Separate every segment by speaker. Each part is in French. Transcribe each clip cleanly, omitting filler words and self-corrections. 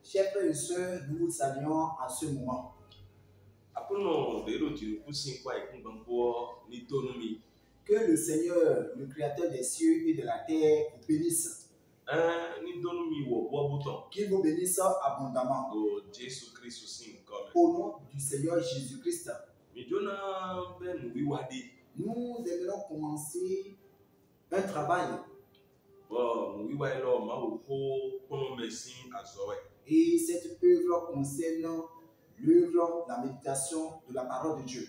Speaker 1: Chers frères et sœurs, nous vous saluons à ce moment. Que le Seigneur, le Créateur des cieux et de la terre, vous bénisse. Qu'il vous bénisse abondamment. Au nom du Seigneur Jésus-Christ. Nous aimerons commencer un travail. Et cette œuvre concerne l'œuvre, la méditation de la parole de Dieu.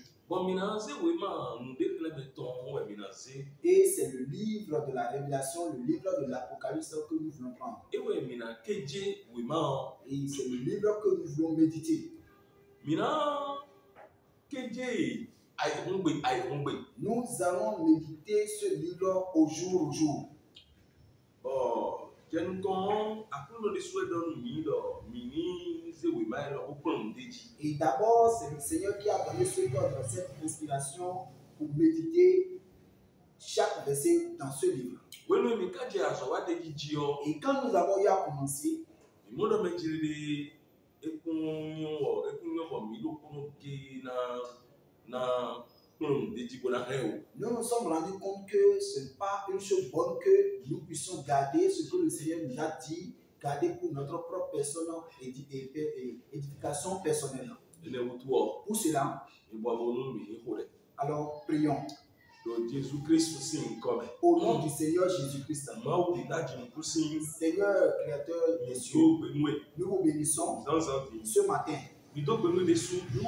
Speaker 1: Et c'est le livre de la révélation, le livre de l'Apocalypse que nous voulons prendre. Et c'est le livre que nous voulons méditer. Nous allons méditer ce livre au jour. Et d'abord, c'est le Seigneur qui a donné cette inspiration pour méditer chaque verset dans ce livre. Et quand nous avons eu à commencer, nous nous sommes rendus compte que ce n'est pas une chose bonne que nous puissions garder ce que le Seigneur nous a dit, garder pour notre propre personne et édification personnelle. Pour cela, alors prions. Au nom du Seigneur Jésus-Christ, Seigneur créateur des cieux, nous vous bénissons ce matin. Nous vous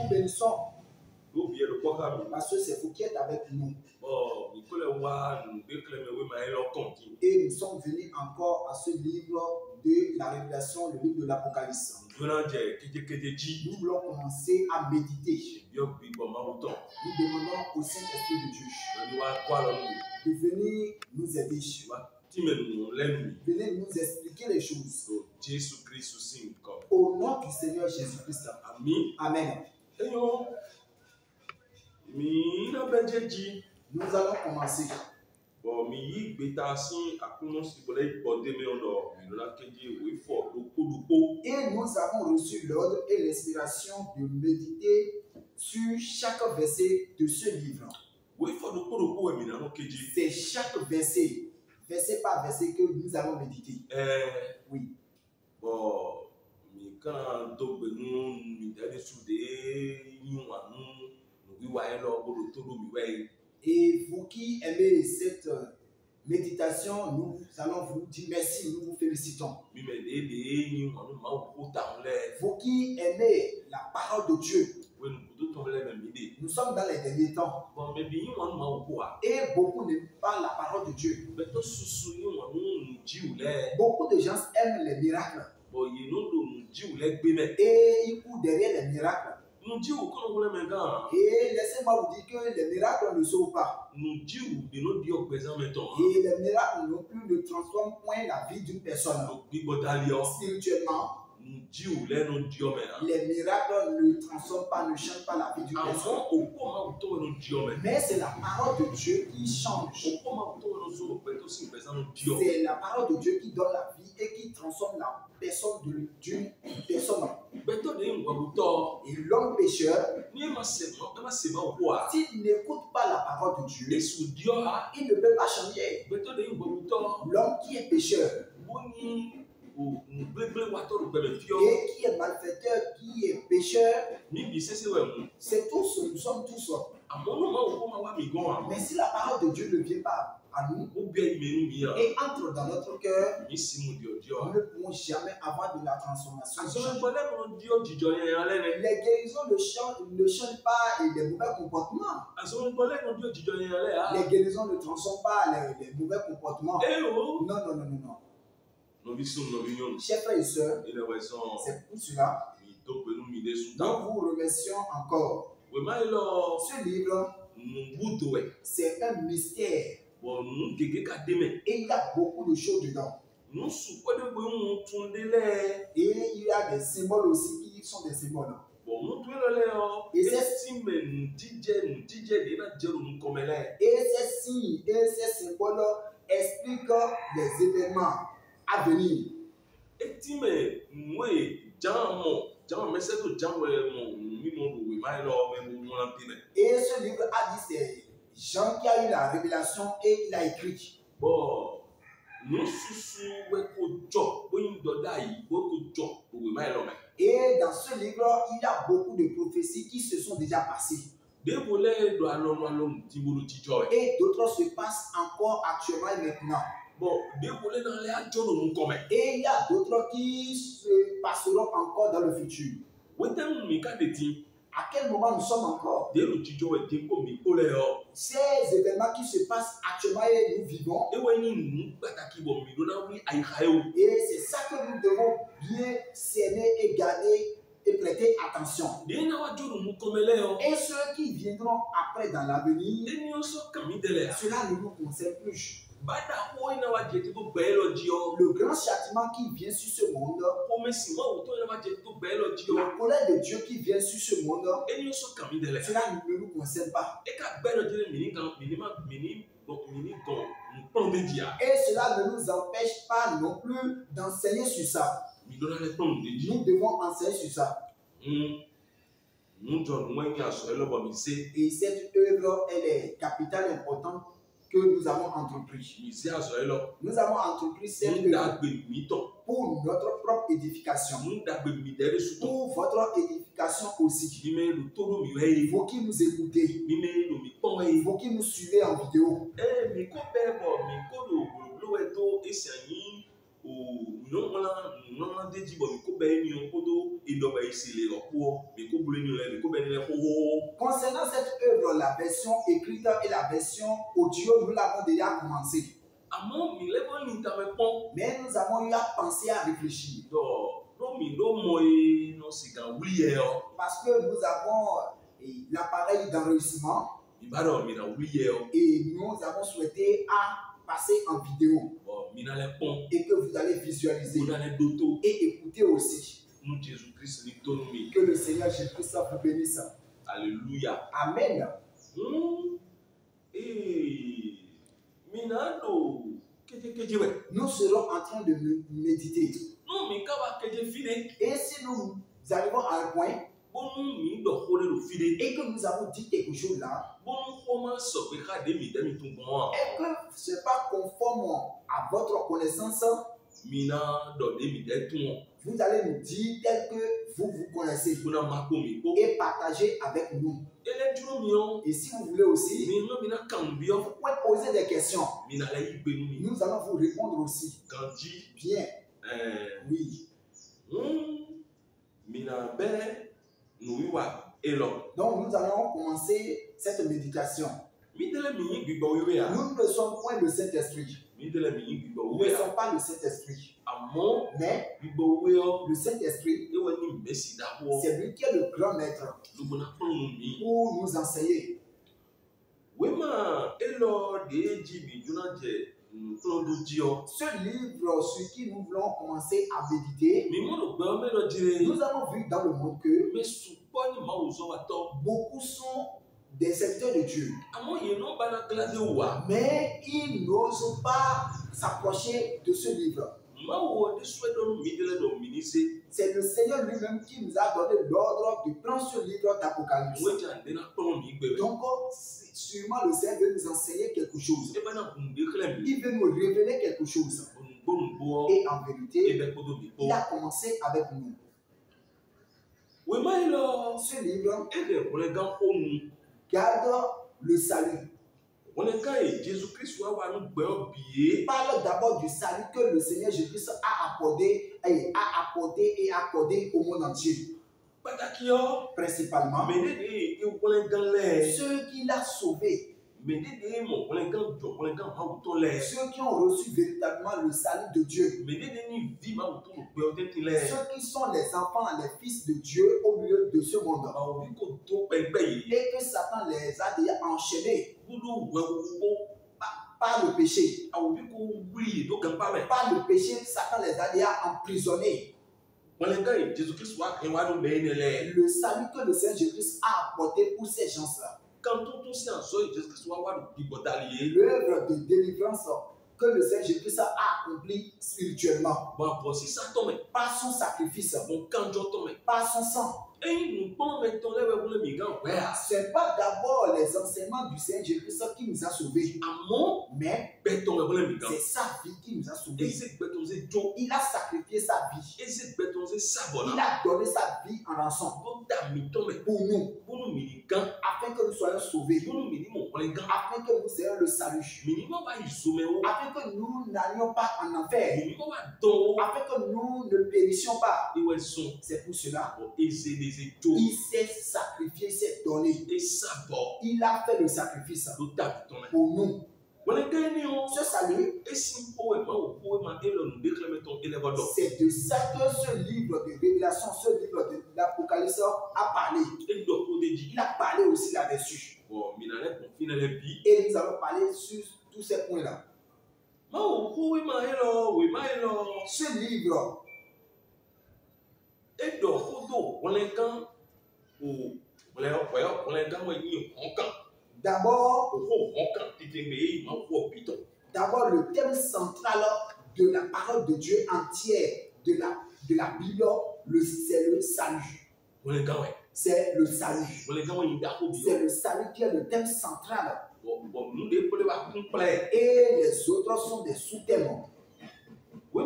Speaker 1: bénissons parce que c'est vous qui êtes avec nous. Et nous sommes venus encore à ce livre de la révélation, le livre de l'Apocalypse. Nous voulons commencer à méditer. Nous demandons au Saint-Esprit de Dieu de venir nous aider. Venez nous expliquer les choses. Au nom du Seigneur Jésus-Christ. Amen. Nous allons commencer. Et nous avons reçu l'ordre et l'inspiration de méditer sur chaque verset de ce livre. C'est chaque verset, verset par verset, que nous allons méditer. Oui. Et vous qui aimez cette méditation, nous allons vous dire merci, nous vous félicitons. Vous qui aimez la parole de Dieu, nous sommes dans les derniers temps. Et beaucoup n'aiment pas la parole de Dieu. Beaucoup de gens aiment les miracles. Et ils courent derrière les miracles. Et laissez-moi vous dire que les miracles ne sauvent pas. Et les miracles non plus ne transforment point la vie d'une personne. Spirituellement, les miracles ne transforment pas, ne changent pas la vie d'une personne. Mais c'est la parole de Dieu qui change. C'est la parole de Dieu qui donne la vie et qui transforme la personne d'une personne. Et l'homme pécheur, s'il n'écoute pas la parole de Dieu, il ne peut pas changer. L'homme qui est pécheur, et qui est malfaiteur, qui est pécheur, c'est tous, nous sommes tous. Mais si la parole de Dieu ne vient pas à nous et entre dans notre cœur, nous ne pouvons jamais avoir de la transformation. Les guérisons ne changent pas les mauvais comportements. Les guérisons ne transforment pas les mauvais comportements. Non. Chers frères et sœurs, c'est pour cela nous vous remercions encore. Ce livre, c'est un mystère. Et il y a beaucoup de choses dedans. Et il y a des symboles aussi qui sont des symboles. Et ces signes et ces symboles explique les événements à venir. Et ce livre a dit c'est Jean qui a eu la révélation et il a écrit. Bon. Et dans ce livre, il y a beaucoup de prophéties qui se sont déjà passées. Et d'autres se passent encore actuellement et maintenant. Et il y a d'autres qui se passeront encore dans le futur. À quel moment nous sommes encore? Ces événements qui se passent actuellement et nous vivons. Et c'est ça que nous devons bien cerner et garder et prêter attention. Et ceux qui viendront après dans l'avenir, cela ne nous concerne plus. Le grand châtiment qui vient sur ce monde, la colère de Dieu qui vient sur ce monde, cela ne nous concerne pas. Et cela ne nous empêche pas non plus d'enseigner sur ça. Nous devons enseigner sur ça. Et cette œuvre, elle est capitale importante que nous avons entrepris. Nous avons entrepris cette œuvre pour notre propre édification. Pour votre édification aussi. Vous qui nous écoutez, vous qui nous suivez en vidéo. Concernant cette œuvre, la version écrite et la version audio, nous l'avons déjà commencé. Mais nous avons eu à penser à réfléchir. Parce que nous avons l'appareil d'enregistrement et nous avons souhaité passer en vidéo et que vous allez visualiser et écouter aussi. Que le Seigneur Jésus-Christ vous bénisse.
Speaker 2: Alléluia.
Speaker 1: Amen. Nous serons en train de méditer. Et si nous arrivons à un point et que nous avons dit quelque chose là, et que ce n'est pas conforme à votre connaissance, vous allez nous dire tel que vous vous connaissez et partager avec nous. Et si vous voulez aussi, vous pouvez poser des questions. Nous allons vous répondre aussi. Bien. Oui. Donc nous allons commencer cette méditation. Nous ne sommes point le Saint-Esprit. Nous ne sommes pas le Saint-Esprit. Mais le Saint-Esprit, c'est lui qui est le grand maître pour nous enseigner. Ce livre sur qui nous voulons commencer à méditer, nous avons vu dans le monde que beaucoup sont des serviteurs de Dieu. Mais ils n'osent pas s'approcher de ce livre. C'est le Seigneur lui-même qui nous a donné l'ordre de prendre ce livre d'Apocalypse. Donc, sûrement le Seigneur veut nous enseigner quelque chose. Il veut nous révéler quelque chose. Et en vérité, il a commencé avec nous. Ce livre garde le salut. Parle d'abord du salut que le Seigneur Jésus a apporté et accordé au monde entier. Principalement ceux qu'il a sauvés. Ceux qui ont reçu véritablement le salut de Dieu. Ceux qui sont les enfants, les fils de Dieu au milieu de ce monde. Et que Satan les a déjà enchaînés par le péché. Par le péché, Satan les a déjà emprisonnés. Le salut que le Seigneur Jésus a apporté pour ces gens-là. L'œuvre de délivrance que le Seigneur Jésus-Christ a accompli spirituellement. Par son sacrifice. Par son sang. Ce n'est pas d'abord les enseignements du Seigneur Jésus-Christ qui nous a sauvés. Mais c'est sa vie qui nous a sauvés. Il a sacrifié sa vie. Il a donné sa vie en rançon pour nous. Afin que nous soyons sauvés. Afin que nous ayons le salut. Afin que nous n'allions pas en enfer. Afin que nous ne périssions pas. C'est pour cela. Il s'est sacrifié, il s'est donné. Il a fait le sacrifice pour nous. Ce salut, c'est de ça que ce livre de Révélation, ce livre de l'Apocalypse a parlé. Il a parlé aussi là-dessus. Et nous allons parler sur tous ces points-là. Ce livre, d'abord le thème central de la parole de Dieu entière, de la Bible, c'est le salut. C'est le salut. C'est le salut qui est le thème central. Et les autres sont des sous-thèmes. Ce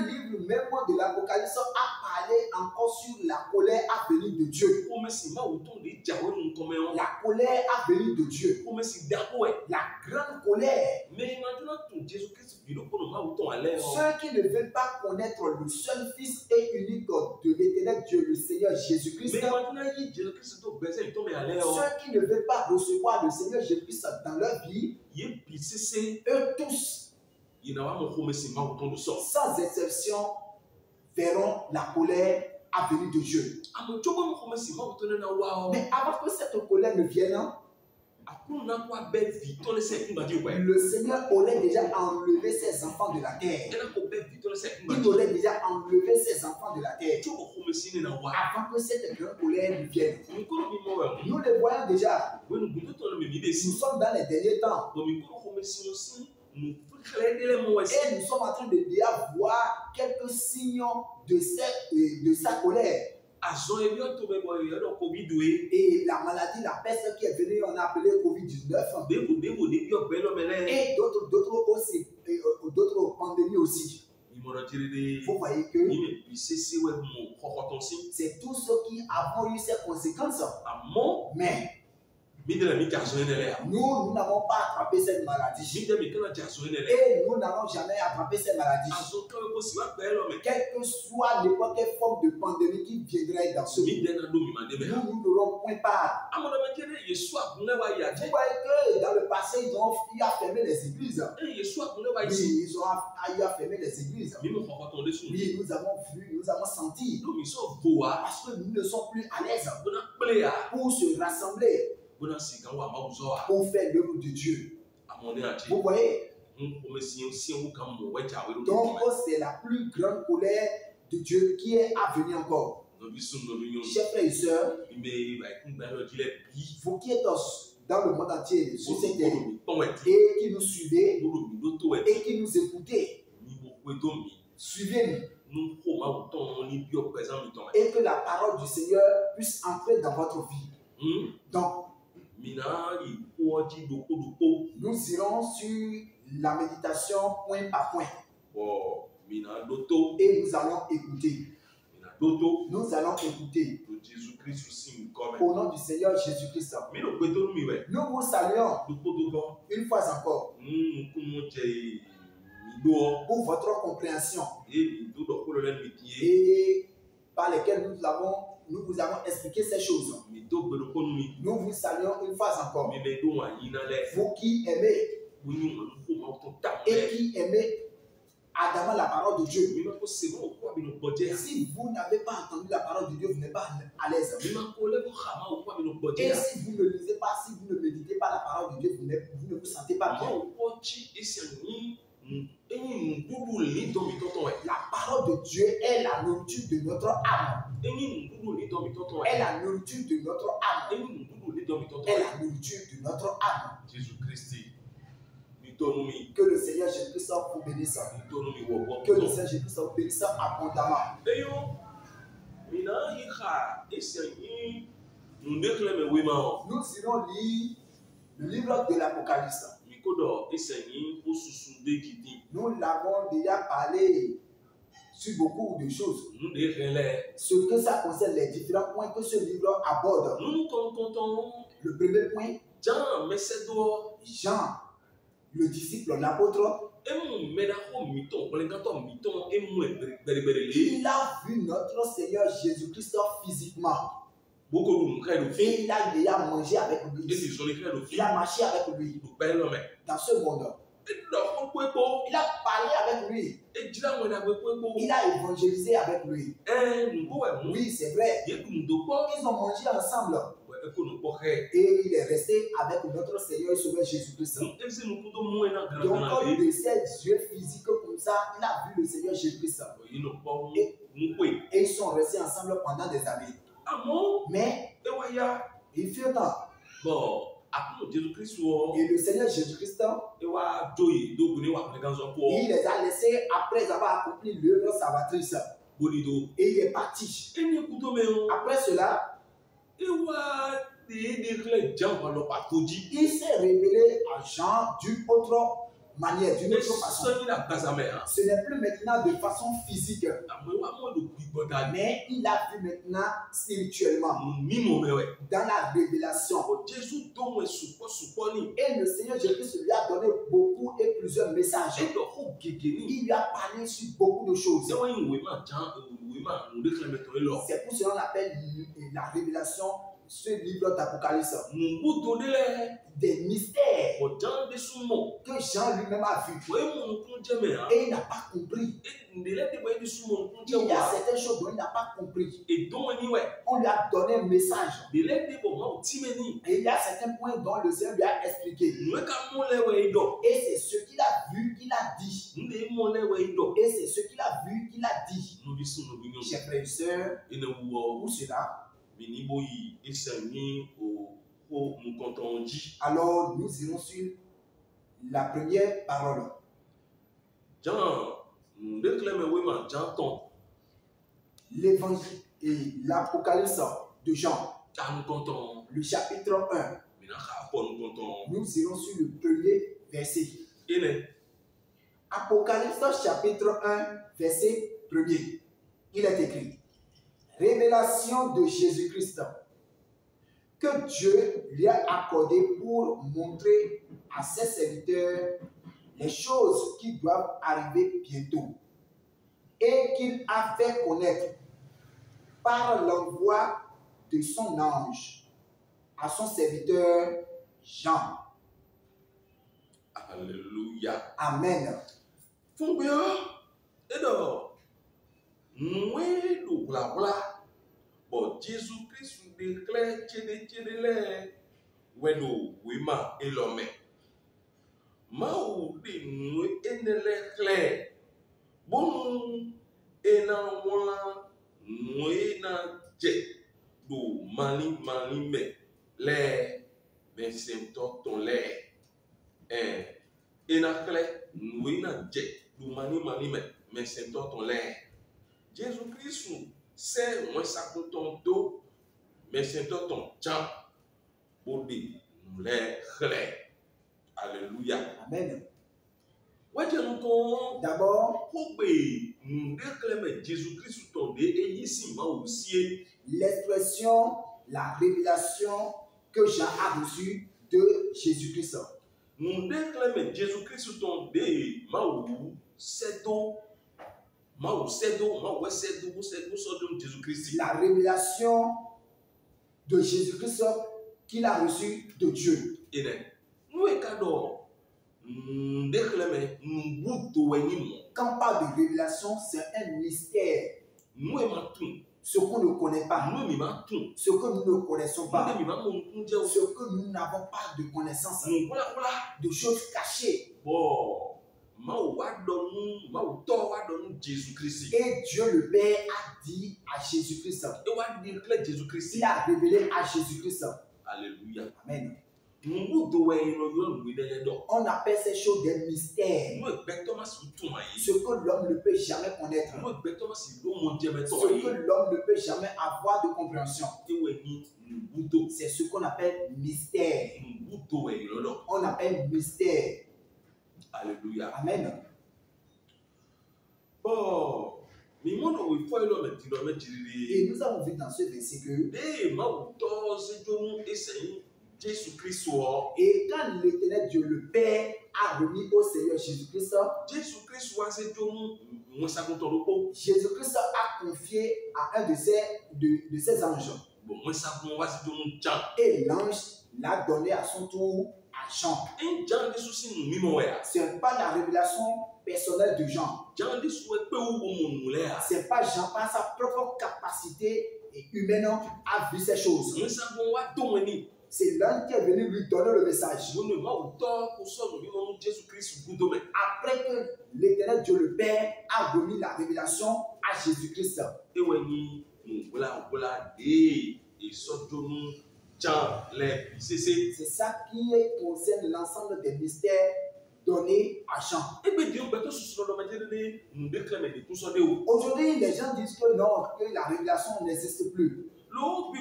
Speaker 1: livre même de l'Apocalypse a parlé encore sur la colère à venir de Dieu. La colère à venir de Dieu. La grande colère. Ceux qui ne veulent pas connaître le seul Fils et unique de l'éternel Dieu, le Seigneur Jésus-Christ. Ceux qui ne veulent pas recevoir le Seigneur Jésus-Christ dans leur vie, eux tous, sans exception, verront la colère à venir de Dieu. Mais avant que cette colère ne vienne, le Seigneur aurait déjà enlevé ses enfants de la terre. Il aurait déjà enlevé ses enfants de la terre avant que cette grande colère ne vienne. Nous le voyons déjà. Nous sommes dans les derniers temps. Et nous sommes en train de déjà voir quelques signes de sa colère. Et la maladie, la peste qui est venue, on a appelé Covid-19. Et d'autres pandémies aussi. Vous voyez que c'est tous ceux qui avons eu ces conséquences. Mais nous n'avons pas attrapé cette maladie. Et nous n'avons jamais attrapé cette maladie. Quelle que soit n'importe quelle forme de pandémie qui viendrait dans ce monde, nous n'aurons point part. Vous voyez que dans le passé, il a fermé les églises. Oui, ils ont fermé les églises. Oui, nous avons vu, nous avons senti. Parce que nous ne sommes plus à l'aise pour se rassembler. Pour faire l'œuvre de Dieu. Vous voyez? Donc c'est la plus grande colère de Dieu qui est à venir encore. Chers frères et sœurs, vous qui êtes dans le monde entier sur cette terre et qui nous suivez et qui nous écoutez, suivez-nous. Et que la parole du Seigneur puisse entrer dans votre vie. Donc, nous irons sur la méditation point par point. Et nous allons écouter. Nous allons écouter. Au nom du Seigneur Jésus-Christ. Nous vous saluons une fois encore pour votre compréhension et par lesquelles nous vous avons expliqué ces choses. Nous vous saluons une fois encore. Vous qui aimez et qui aimez ardemment la parole de Dieu. Si vous n'avez pas entendu la parole de Dieu, vous n'êtes pas à l'aise. Et si vous ne lisez pas, si vous ne méditez pas la parole de Dieu, vous ne vous sentez pas bien. La parole de Dieu est la nourriture de notre âme. Est la nourriture de notre âme. est la nourriture de notre âme. Que le Seigneur Jésus-Christ vous bénisse. Que le Seigneur Jésus-Christ vous bénisse abondamment. Nous irons lire le livre de l'Apocalypse. Nous l'avons déjà parlé sur beaucoup de choses. Ce que ça concerne les différents points que ce livre aborde. Le premier point, Jean, le disciple, l'apôtre, il a vu notre Seigneur Jésus-Christ physiquement. Et il a déjà mangé avec lui. Il a marché avec lui dans ce monde. Il a parlé avec lui. Il a évangélisé avec lui. Oui, c'est vrai. Ils ont mangé ensemble. Et il est resté avec notre Seigneur et Sauveur Jésus-Christ. Donc, de ses yeux physiques comme ça, il a vu le Seigneur Jésus-Christ. Et ils sont restés ensemble pendant des années. Mais il fut un temps. Et le Seigneur Jésus-Christ, il les a laissés après avoir accompli l'œuvre salvatrice. Et il est parti. Après cela, il s'est révélé à Jean d'une autre manière, d'une autre façon. Ce n'est plus maintenant de façon physique, mais il a vu maintenant spirituellement, dans la révélation. Et le Seigneur Jésus lui a donné beaucoup et plusieurs messages. Il lui a parlé sur beaucoup de choses. C'est pour cela qu'on appelle la révélation ce livre d'Apocalypse. Des mystères que Jean lui-même a vu. Et il n'a pas compris. Il y a certaines choses dont il n'a pas compris. On lui a donné un message. Et il y a certains points dont le Seigneur lui a expliqué. Et c'est ce qu'il a vu qu'il a dit. Et c'est ce qu'il a vu qu'il a dit. Chers frères et sœurs, où cela? Alors nous irons sur la première parole. L'évangile et l'Apocalypse de Jean, le chapitre 1. Nous irons sur le premier verset. Apocalypse chapitre 1 verset 1er. Il est écrit: révélation de Jésus-Christ que Dieu lui a accordé pour montrer à ses serviteurs les choses qui doivent arriver bientôt et qu'il a fait connaître par l'envoi de son ange à son serviteur Jean. Alléluia. Amen.
Speaker 2: Bon, Jésus-Christ déclare tchédé weno wima elome mau de nous enele clair bon ena wala noena je do mali me le bensemto ton le ena clair noena je do mali me bensemto ton le Jésus-Christ c'est moi ça compte ton mais c'est ton temps pour dire nous les clairs. Alléluia.
Speaker 1: Amen.
Speaker 2: D'abord, nous réclamons Jésus-Christ et ici aussi
Speaker 1: l'expression, la révélation que Jean a reçue de Jésus-Christ.
Speaker 2: Nous réclamons Jésus-Christ
Speaker 1: la révélation de Jésus-Christ qu'il a reçue de Dieu. Quand on parle de révélation, c'est un mystère. Ce qu'on ne connaît pas, ce que nous ne connaissons pas, ce que nous n'avons pas de connaissance, de choses cachées. Et Dieu le Père a dit à Jésus-Christ. Il a révélé à Jésus-Christ.
Speaker 2: Alléluia.
Speaker 1: Amen.
Speaker 2: On
Speaker 1: appelle ces choses des mystères. Ce que l'homme ne peut jamais connaître. Ce que l'homme ne peut jamais avoir de compréhension. C'est ce qu'on appelle mystère. On appelle mystère.
Speaker 2: Alléluia.
Speaker 1: Amen.
Speaker 2: Bon. Et nous avons
Speaker 1: vu dans ce verset que et quand l'Éternel Dieu le Père a remis au Seigneur Jésus-Christ, Jésus-Christ a confié à un de ses anges. Et l'ange l'a donné à son tour à Jean. Ce n'est pas la révélation personnelle de Jean. C'est pas Jean par sa propre capacité humaine a vu ces choses. C'est l'ange qui est venu lui donner le message. Après que l'Éternel Dieu le Père a remis la révélation à Jésus-Christ. C'est ça qui concerne l'ensemble des mystères donnés à Jean. Aujourd'hui, les gens disent que non, que la révélation n'existe plus. Alors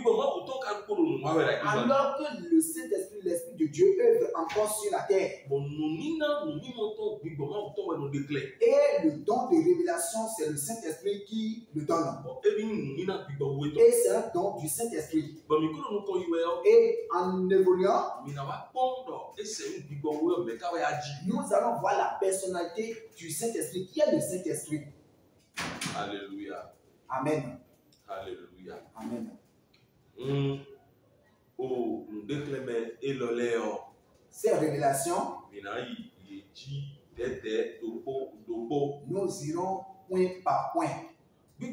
Speaker 1: que le Saint-Esprit, l'Esprit de Dieu œuvre encore sur la terre. Et le don de révélation, c'est le Saint-Esprit qui le donne. Et c'est un don du Saint-Esprit. Et en évoluant, nous allons voir la personnalité du Saint-Esprit. Qui est le Saint-Esprit?
Speaker 2: Alléluia.
Speaker 1: Amen.
Speaker 2: Alléluia.
Speaker 1: Amen. Ces révélations, nous irons point par point. Le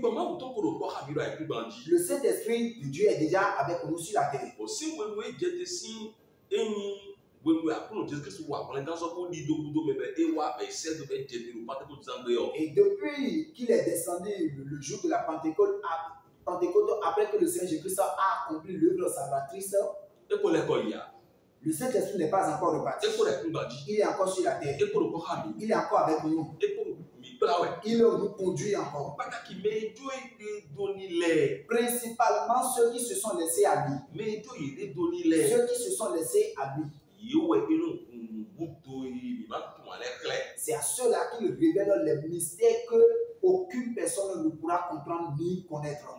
Speaker 1: Saint-Esprit de Dieu est déjà avec nous sur la terre. Et depuis qu'il est descendu le jour de la Pentecôte, après que le Seigneur Jésus-Christ a accompli l'œuvre salvatrice, le Saint-Esprit n'est pas encore reparti. Il est encore sur la terre. Il est encore avec nous. Il nous conduit encore. Principalement ceux qui se sont laissés à lui. Ceux qui se sont laissés à lui. C'est à ceux-là qu'il révèle les mystères que aucune personne ne pourra comprendre ni connaître.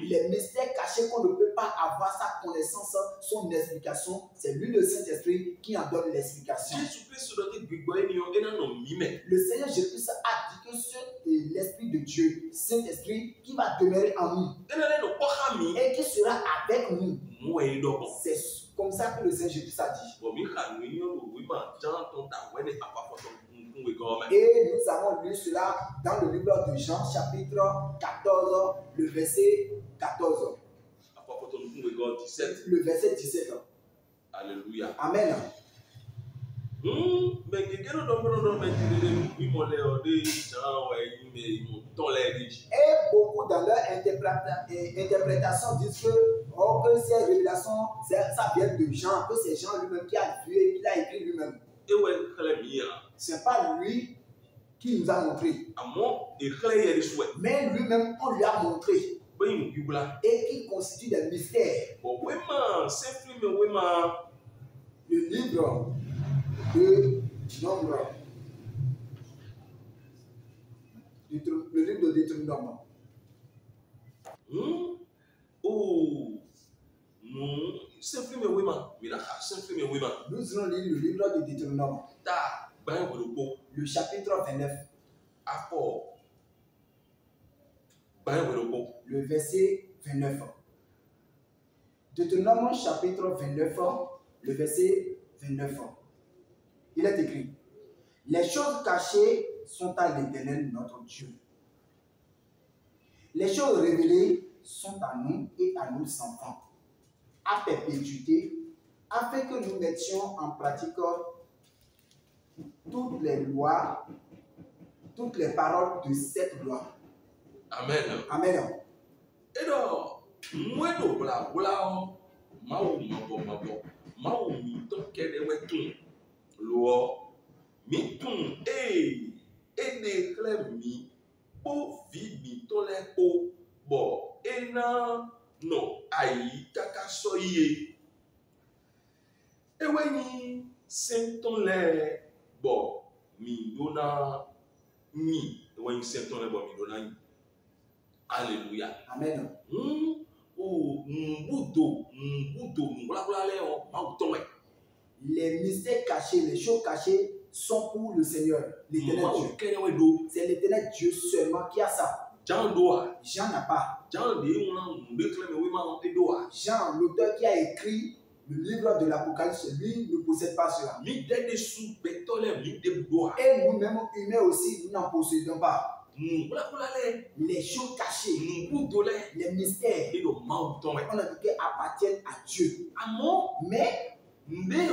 Speaker 1: Les mystères cachés qu'on ne peut pas avoir sa connaissance, son explication, c'est lui le Saint-Esprit qui en donne l'explication. Le Seigneur Jésus-Christ a dit que c'est l'Esprit de Dieu, Saint-Esprit, qui va demeurer en nous et qui sera avec nous. C'est comme ça que le Seigneur Jésus a dit. Et nous avons lu cela dans le livre de Jean, chapitre 14, le verset 14. Le verset 17.
Speaker 2: Alléluia.
Speaker 1: Amen.
Speaker 2: Et
Speaker 1: beaucoup dans leur interprétation disent que ces révélations, ça vient de Jean, que c'est Jean lui-même qui a vu et qui l'a écrit lui-même. Ce n'est pas lui qui nous a montré. Mais lui-même, on lui a montré. Et qui constitue des mystères. Le livre de Nombre. Le livre de Deutéronome. Nous allons lire le livre de Deutéronome. Le chapitre 29. Le verset 29. Deutéronome chapitre 29, le verset 29. Il est écrit: les choses cachées sont à l'Éternel notre Dieu. Les choses révélées sont à nous et à nos enfants, à perpétuité, afin que nous mettions en pratique toutes les lois, toutes les paroles de cette loi.
Speaker 2: Amen.
Speaker 1: Amen.
Speaker 2: Et donc, moi, je bla bla, maou mi ton kede weton, lo, mi ton, de clé mi, po vi mi ton le po, bo, non, aïe, kaka soye. Et oui, c'est ton le, bo, mi dona, ni, et oui, c'est ton le, bo, mi dona, ni. Alléluia.
Speaker 1: Amen. Les mystères cachés, les choses cachées sont pour le Seigneur, l'éternel Dieu. C'est l'éternel Dieu seulement qui a ça. Jean n'a pas. Jean, l'auteur qui a écrit le livre de l'Apocalypse, lui ne possède pas cela. Et nous-mêmes, humains aussi, nous n'en possédons pas. Les choses cachées, les mystères, on a dit qu'elles appartiennent à Dieu. Mais les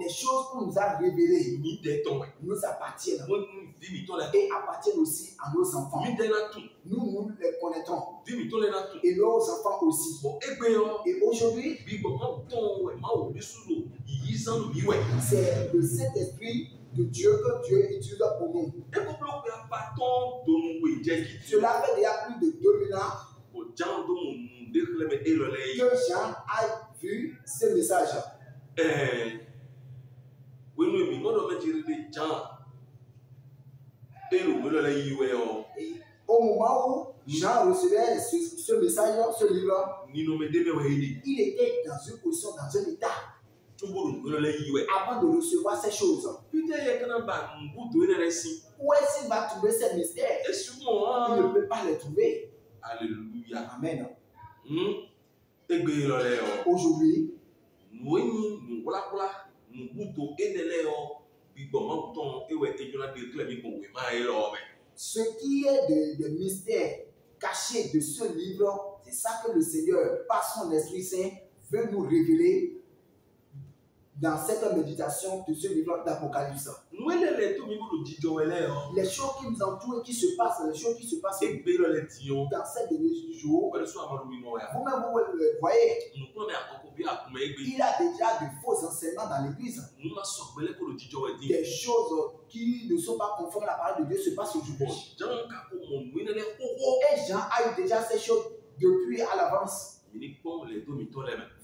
Speaker 1: choses qu'on nous a révélées nous appartiennent et appartiennent aussi à nos enfants. Nous les connaîtrons et leurs enfants aussi. Et aujourd'hui, c'est le Saint-Esprit de Dieu que Dieu utilise pour nous. Cela fait déjà plus de 2000 ans que Jean a vu ce message. Et au moment où Jean recevait ce message, ce livre, il était dans une position, dans un état avant de recevoir ces choses. Où est-ce qu'il va trouver ces mystères? Il ne peut pas les trouver.
Speaker 2: Alléluia.
Speaker 1: Amen. Aujourd'hui, ce qui est des mystères cachés de ce livre, c'est ça que le Seigneur, par son Esprit Saint, veut nous révéler dans cette méditation de ce livre d'Apocalypse. Les choses qui nous entourent et qui se passent, les choses qui se passent dans ces derniers jours, vous-même vous le voyez, il y a déjà de faux enseignements dans l'église. Des choses qui ne sont pas conformes à la parole de Dieu se passent aujourd'hui. Et Jean a eu déjà ces choses depuis à l'avance.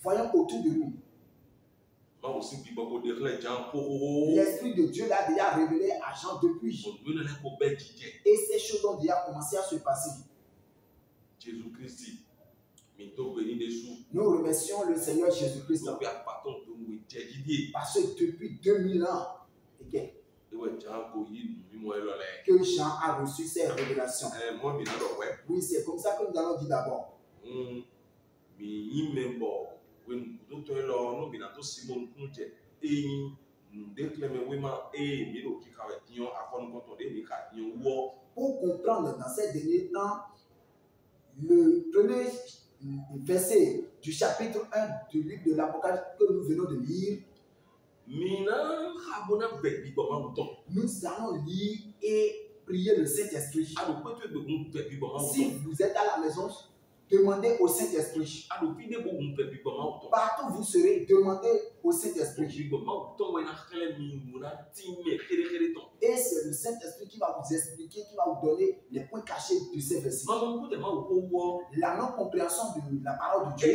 Speaker 1: Voyons autour de nous. L'Esprit de Dieu l'a déjà révélé à Jean depuis. Et ces choses ont déjà commencé à se passer. Nous remercions le Seigneur Jésus-Christ. Parce que depuis 2000 ans, que Jean a reçu ces révélations. Oui, c'est comme ça que nous allons dire d'abord. Pour comprendre dans ces derniers temps, le premier verset du chapitre 1 du livre de l'Apocalypse que nous venons de lire, nous allons lire et prier le Saint-Esprit. Si vous êtes à la maison, demandez au Saint-Esprit. Partout où vous serez, demandez au Saint-Esprit. Et c'est le Saint-Esprit qui va vous expliquer, qui va vous donner les points cachés de ces versets. La non-compréhension de la parole de Dieu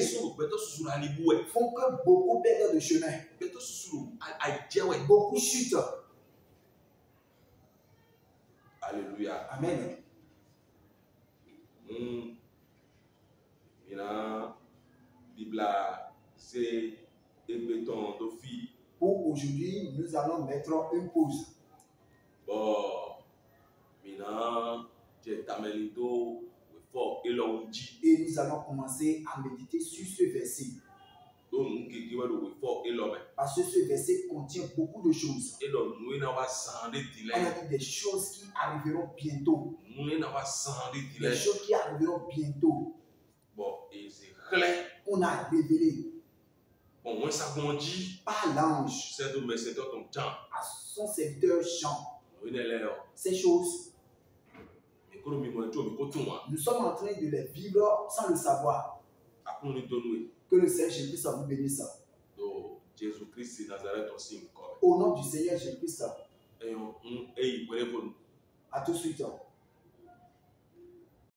Speaker 1: font que beaucoup perdent de chemin. Beaucoup chutent.
Speaker 2: Alléluia.
Speaker 1: Amen. Pour aujourd'hui, nous allons mettre une pause. Et nous allons commencer à méditer sur ce verset. Parce que ce verset contient beaucoup de choses. On a dit des choses qui arriveront bientôt. Des choses qui arriveront bientôt. On a révélé par l'ange à son serviteur Jean ces choses. Nous sommes en train de les vivre sans le savoir. Que le Seigneur Jésus-Christ vous bénisse. Au nom du Seigneur Jésus-Christ. À tout de suite.